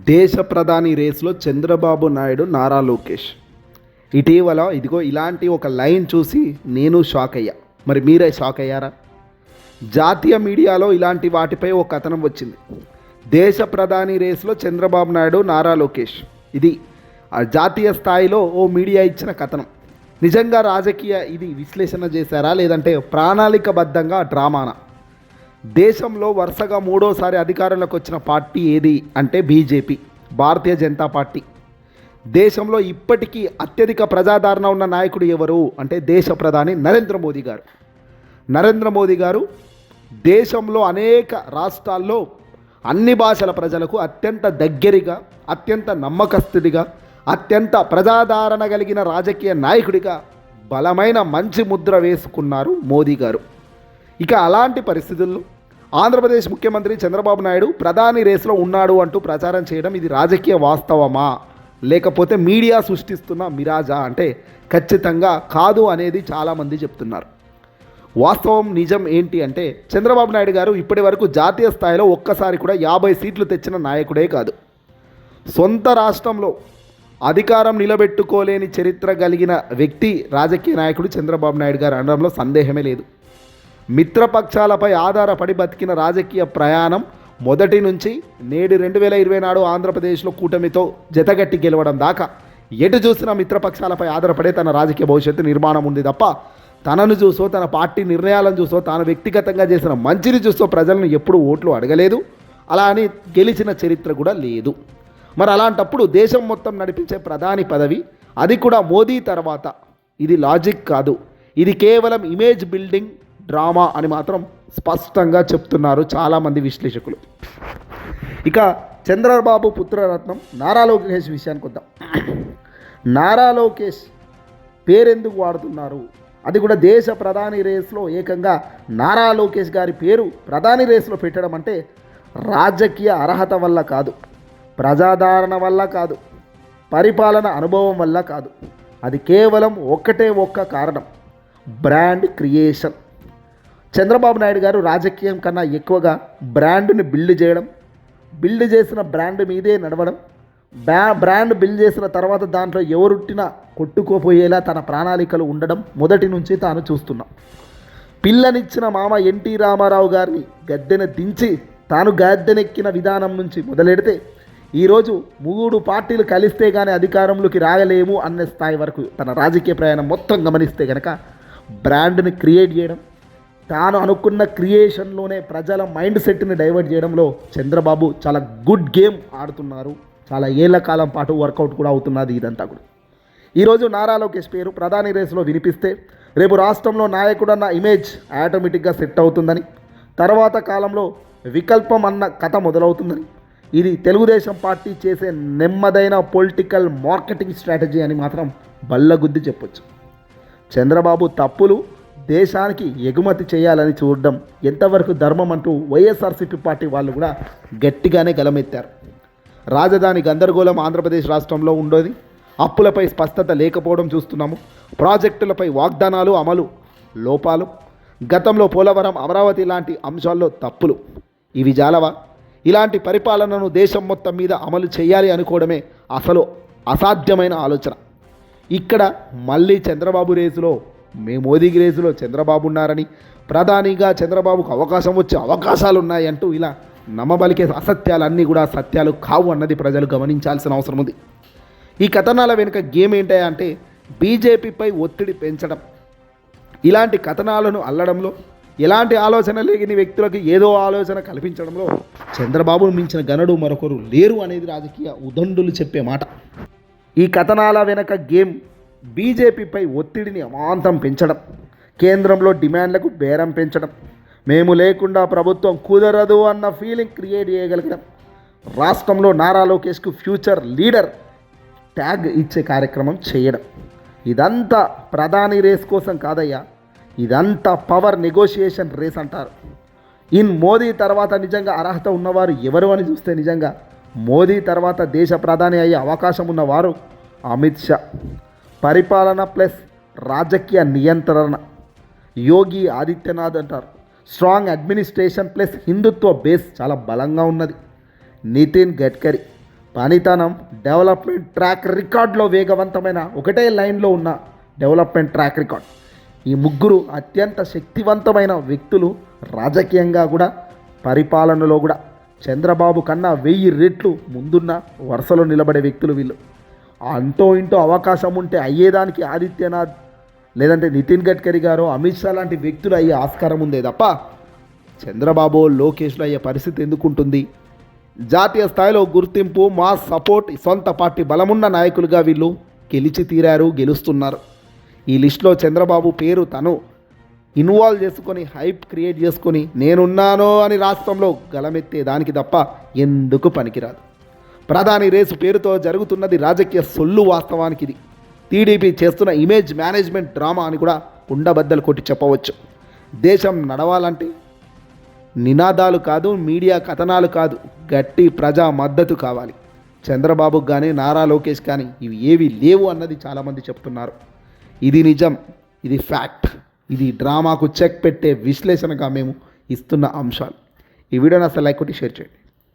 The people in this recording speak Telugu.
దేశ ప్రధాని రేసులో చంద్రబాబు నాయుడు నారా లోకేష్. ఇటీవల ఇదిగో ఇలాంటి ఒక లైన్ చూసి నేను షాక్ అయ్యా. మరి మీరే షాక్ అయ్యారా? జాతీయ మీడియాలో ఇలాంటి వాటిపై ఒక కథనం వచ్చింది. దేశ ప్రధాని రేసులో చంద్రబాబు నాయుడు నారా లోకేష్. ఇది జాతీయ స్థాయిలో ఓ మీడియా ఇచ్చిన కథనం. నిజంగా రాజకీయ ఇది విశ్లేషణ చేశారా, లేదంటే ప్రణాళికబద్ధంగా డ్రామానా? దేశంలో వరుసగా మూడోసారి అధికారంలోకి వచ్చిన పార్టీ ఏది అంటే బీజేపీ, భారతీయ జనతా పార్టీ. దేశంలో ఇప్పటికీ అత్యధిక ప్రజాదరణ ఉన్న నాయకుడు ఎవరు అంటే దేశ ప్రధాని నరేంద్ర మోదీ గారు. నరేంద్ర మోదీ గారు దేశంలో అనేక రాష్ట్రాల్లో అన్ని భాషల ప్రజలకు అత్యంత దగ్గరగా, అత్యంత నమ్మకస్తుడిగా, అత్యంత ప్రజాదరణ కలిగిన రాజకీయ నాయకుడిగా బలమైన మంచి ముద్ర వేసుకున్నారు మోదీ గారు. ఇక అలాంటి పరిస్థితుల్లో ఆంధ్రప్రదేశ్ ముఖ్యమంత్రి చంద్రబాబు నాయుడు ప్రధాని రేసులో ఉన్నాడు అంటూ ప్రచారం చేయడం ఇది రాజకీయ వాస్తవమా, లేకపోతే మీడియా సృష్టిస్తున్న మిరాజా అంటే ఖచ్చితంగా కాదు అనేది చాలామంది చెప్తున్నారు. వాస్తవం నిజం ఏంటి అంటే చంద్రబాబు నాయుడు గారు ఇప్పటి వరకు జాతీయ స్థాయిలో ఒక్కసారి కూడా 50 సీట్లు తెచ్చిన నాయకుడే కాదు. సొంత రాష్ట్రంలో అధికారం నిలబెట్టుకోలేని చరిత్ర కలిగిన వ్యక్తి రాజకీయ నాయకుడు చంద్రబాబు నాయుడు గారు అనడంలో సందేహమే లేదు. మిత్రపక్షాలపై ఆధారపడి బతికిన రాజకీయ ప్రయాణం మొదటి నుంచి నేడు 2024 ఆంధ్రప్రదేశ్లో కూటమితో జతగట్టి గెలవడం దాకా ఎటు చూసినా మిత్రపక్షాలపై ఆధారపడే తన రాజకీయ భవిష్యత్తు నిర్మాణం ఉంది తప్ప తనను చూసో, తన పార్టీ నిర్ణయాలను చూసో, తాను వ్యక్తిగతంగా చేసిన మంచిని చూసో ప్రజలను ఎప్పుడూ ఓట్లు అడగలేదు. అలా అని గెలిచిన చరిత్ర కూడా లేదు. మరి అలాంటప్పుడు దేశం మొత్తం నడిపించే ప్రధాని పదవి, అది కూడా మోదీ తర్వాత, ఇది లాజిక్ కాదు, ఇది కేవలం ఇమేజ్ బిల్డింగ్ డ్రామా అని మాత్రం స్పష్టంగా చెప్తున్నారు చాలామంది విశ్లేషకులు. ఇక చంద్రబాబు పుత్రరత్నం నారా లోకేష్ విషయానికి వద్దాం. నారా లోకేష్ పేరెందుకు వాడుతున్నారు? అది కూడా దేశ ప్రధాని రేసులో ఏకంగా నారా లోకేష్ గారి పేరు ప్రధాని రేసులో పెట్టడం అంటే రాజకీయ అర్హత వల్ల కాదు, ప్రజాదరణ వల్ల కాదు, పరిపాలన అనుభవం వల్ల కాదు. అది కేవలం ఒక్క కారణం, బ్రాండ్ క్రియేషన్. చంద్రబాబు నాయుడు గారు రాజకీయం కన్నా ఎక్కువగా బ్రాండ్ని బిల్డ్ చేసిన బ్రాండ్ మీదే నడవడం, బ్రాండ్ బిల్డ్ చేసిన తర్వాత దాంట్లో ఎవరుట్టినా కొట్టుకోపోయేలా తన ప్రణాళికలు ఉండడం మొదటి నుంచి తాను చూస్తున్నాం. పిల్లనిచ్చిన మామ ఎన్టీ రామారావు గారిని గద్దెన దించి తాను గద్దెనెక్కిన విధానం నుంచి మొదలెడితే ఈరోజు 3 పార్టీలు కలిస్తే కానీ అధికారంలోకి రాగలేము అనే స్థాయి వరకు తన రాజకీయ ప్రయాణం మొత్తం గమనిస్తే కనుక బ్రాండ్ని క్రియేట్ చేయడం, తాను అనుకున్న క్రియేషన్లోనే ప్రజల మైండ్ సెట్ని డైవర్ట్ చేయడంలో చంద్రబాబు చాలా గుడ్ గేమ్ ఆడుతున్నారు. చాలా ఏళ్ల కాలం పాటు వర్కౌట్ కూడా అవుతున్నది ఇదంతా కూడా. ఈరోజు నారా లోకేష్ పేరు ప్రధాని రేసులో వినిపిస్తే రేపు రాష్ట్రంలో నాయకుడన్న ఇమేజ్ ఆటోమేటిక్గా సెట్ అవుతుందని, తర్వాత కాలంలో వికల్పం అన్న కథ మొదలవుతుందని, ఇది తెలుగుదేశం పార్టీ చేసే నెమ్మదైన పొలిటికల్ మార్కెటింగ్ స్ట్రాటజీ అని మాత్రం బల్లగుద్ది చెప్పొచ్చు. చంద్రబాబు తప్పులు దేశానికి ఎగుమతి చేయాలని చూడడం ఎంతవరకు ధర్మం అంటూ వైఎస్ఆర్సీపీ పార్టీ వాళ్ళు కూడా గట్టిగానే గలమెత్తారు. రాజధాని గందరగోళం ఆంధ్రప్రదేశ్ రాష్ట్రంలో ఉండేది, అప్పులపై స్పష్టత లేకపోవడం చూస్తున్నాము, ప్రాజెక్టులపై వాగ్దానాలు అమలు లోపాలు, గతంలో పోలవరం, అమరావతి లాంటి అంశాల్లో తప్పులు. ఇవి జాలవా? ఇలాంటి పరిపాలనను దేశం మొత్తం మీద అమలు చేయాలి అనుకోవడమే అసలు అసాధ్యమైన ఆలోచన. ఇక్కడ మళ్ళీ చంద్రబాబు రేసులో, మోదీ రేసులో చంద్రబాబు ఉన్నారని, ప్రధానిగా చంద్రబాబుకు అవకాశం వచ్చే అవకాశాలు ఉన్నాయంటూ ఇలా నమ్మబలికే అసత్యాలన్నీ కూడా సత్యాలు కావు అన్నది ప్రజలు గమనించాల్సిన అవసరం ఉంది. ఈ కథనాల వెనుక గేమ్ ఏంటంటే బీజేపీపై ఒత్తిడి పెంచడం. ఇలాంటి కథనాలను అల్లడంలో, ఎలాంటి ఆలోచన లేని వ్యక్తులకు ఏదో ఆలోచన కల్పించడంలో చంద్రబాబును మించిన గనుడు మరొకరు లేరు అనేది రాజకీయ ఉదండులు చెప్పే మాట. ఈ కథనాల వెనక గేమ్ బీజేపీపై ఒత్తిడిని అమాంతం పెంచడం, కేంద్రంలో డిమాండ్లకు బేరం పెంచడం, మేము లేకుండా ప్రభుత్వం కుదరదు అన్న ఫీలింగ్ క్రియేట్ చేయగలగడం, రాష్ట్రంలో నారా లోకేష్కు ఫ్యూచర్ లీడర్ ట్యాగ్ ఇచ్చే కార్యక్రమం చేయడం. ఇదంతా ప్రధాని రేస్ కోసం కాదయ్యా, ఇదంతా పవర్ నెగోషియేషన్ రేస్ అంటారు. మోదీ తర్వాత నిజంగా అర్హత ఉన్నవారు ఎవరు అని చూస్తే నిజంగా మోదీ తర్వాత దేశ ప్రధాని అయ్యే అవకాశం ఉన్నవారు అమిత్ షా. పరిపాలన ప్లస్ రాజకీయ నియంత్రణ యోగి ఆదిత్యనాథ్ అంటారు. స్ట్రాంగ్ అడ్మినిస్ట్రేషన్ ప్లస్ హిందుత్వ బేస్ చాలా బలంగా ఉన్నది నితిన్ గడ్కరీ. పనితనం, డెవలప్మెంట్ ట్రాక్ రికార్డులో వేగవంతమైన ఒకటే లైన్లో ఉన్న డెవలప్మెంట్ ట్రాక్ రికార్డ్. ఈ ముగ్గురు అత్యంత శక్తివంతమైన వ్యక్తులు. రాజకీయంగా కూడా, పరిపాలనలో కూడా చంద్రబాబు కన్నా 1000 రెట్లు ముందున్న వరుసలో నిలబడే వ్యక్తులు వీళ్ళు. అంతో ఇంటో అవకాశం ఉంటే అయ్యేదానికి ఆదిత్యనాథ్ లేదంటే నితిన్ గడ్కరీ గారు, అమిత్ షా లాంటి వ్యక్తులు అయ్యే ఆస్కారం ఉందే తప్ప చంద్రబాబు, లోకేష్లు అయ్యే పరిస్థితి ఎందుకుంటుంది? జాతీయ స్థాయిలో గుర్తింపు, మా సపోర్ట్, సొంత పార్టీ బలమున్న నాయకులుగా వీళ్ళు గెలిచి తీరారు, గెలుస్తున్నారు. ఈ లిస్టులో చంద్రబాబు పేరు తను ఇన్వాల్వ్ చేసుకొని, హైప్ క్రియేట్ చేసుకొని నేనున్నాను అని రాష్ట్రంలో గలమెత్తే దానికి తప్ప ఎందుకు పనికిరాదు. ప్రధాని రేసు పేరుతో జరుగుతున్నది రాజకీయ సొల్లు. వాస్తవానికి ఇది టీడీపీ చేస్తున్న ఇమేజ్ మేనేజ్మెంట్ డ్రామా అని కూడా కుండబద్దలు కొట్టి చెప్పవచ్చు. దేశం నడవాలంటే నినాదాలు కాదు, మీడియా కథనాలు కాదు, గట్టి ప్రజా మద్దతు కావాలి. చంద్రబాబుకు కానీ, నారా లోకేష్ కానీ ఇవి ఏవి లేవు అన్నది చాలామంది చెప్తున్నారు. ఇది నిజం, ఇది ఫ్యాక్ట్. ఇది డ్రామాకు చెక్ పెట్టే విశ్లేషణగా మేము ఇస్తున్న అంశాలు. ఈ వీడియోని అసలు లైక్ కొట్టి షేర్ చేయండి.